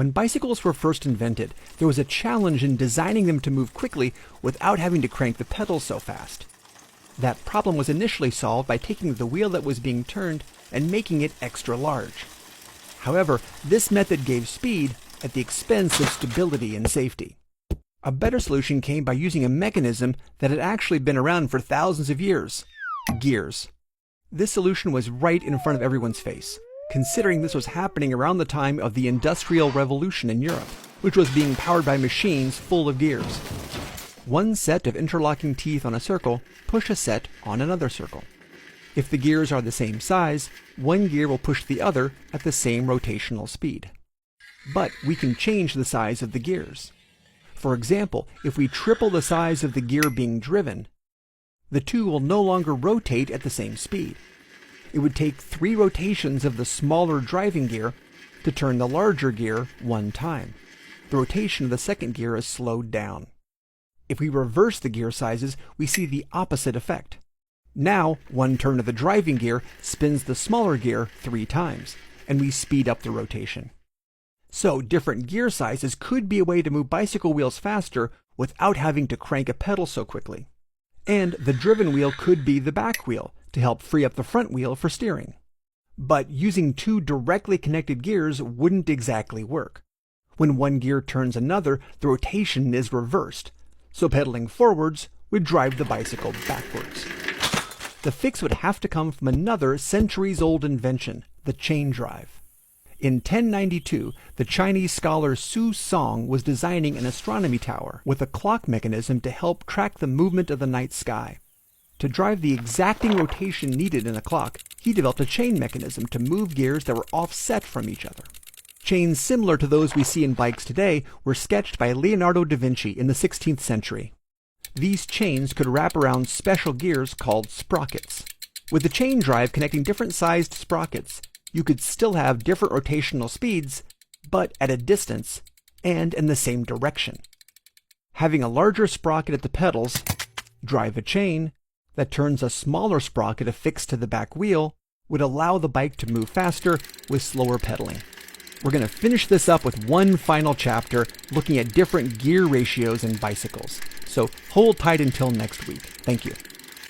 When bicycles were first invented, there was a challenge in designing them to move quickly without having to crank the pedals so fast. That problem was initially solved by taking the wheel that was being turned and making it extra large. However, this method gave speed at the expense of stability and safety. A better solution came by using a mechanism that had actually been around for thousands of years: gears. This solution was right in front of everyone's face, considering this was happening around the time of the Industrial Revolution in Europe, which was being powered by machines full of gears. One set of interlocking teeth on a circle push a set on another circle. If the gears are the same size, one gear will push the other at the same rotational speed. But we can change the size of the gears. For example, if we triple the size of the gear being driven, the two will no longer rotate at the same speed. It would take 3 rotations of the smaller driving gear to turn the larger gear one time. The rotation of the second gear is slowed down. If we reverse the gear sizes, we see the opposite effect. Now, one turn of the driving gear spins the smaller gear 3 times, and we speed up the rotation. So, different gear sizes could be a way to move bicycle wheels faster without having to crank a pedal so quickly. And the driven wheel could be the back wheel to help free up the front wheel for steering. But using 2 directly connected gears wouldn't exactly work. When one gear turns another, the rotation is reversed, so pedaling forwards would drive the bicycle backwards. The fix would have to come from another centuries-old invention, the chain drive. In 1092, the Chinese scholar Su Song was designing an astronomy tower with a clock mechanism to help track the movement of the night sky. To drive the exacting rotation needed in a clock, he developed a chain mechanism to move gears that were offset from each other. Chains similar to those we see in bikes today were sketched by Leonardo da Vinci in the 16th century. These chains could wrap around special gears called sprockets. With the chain drive connecting different sized sprockets, you could still have different rotational speeds, but at a distance and in the same direction. Having a larger sprocket at the pedals, drive a chain that turns a smaller sprocket affixed to the back wheel would allow the bike to move faster with slower pedaling. We're going to finish this up with one final chapter looking at different gear ratios in bicycles. So hold tight until next week. Thank you.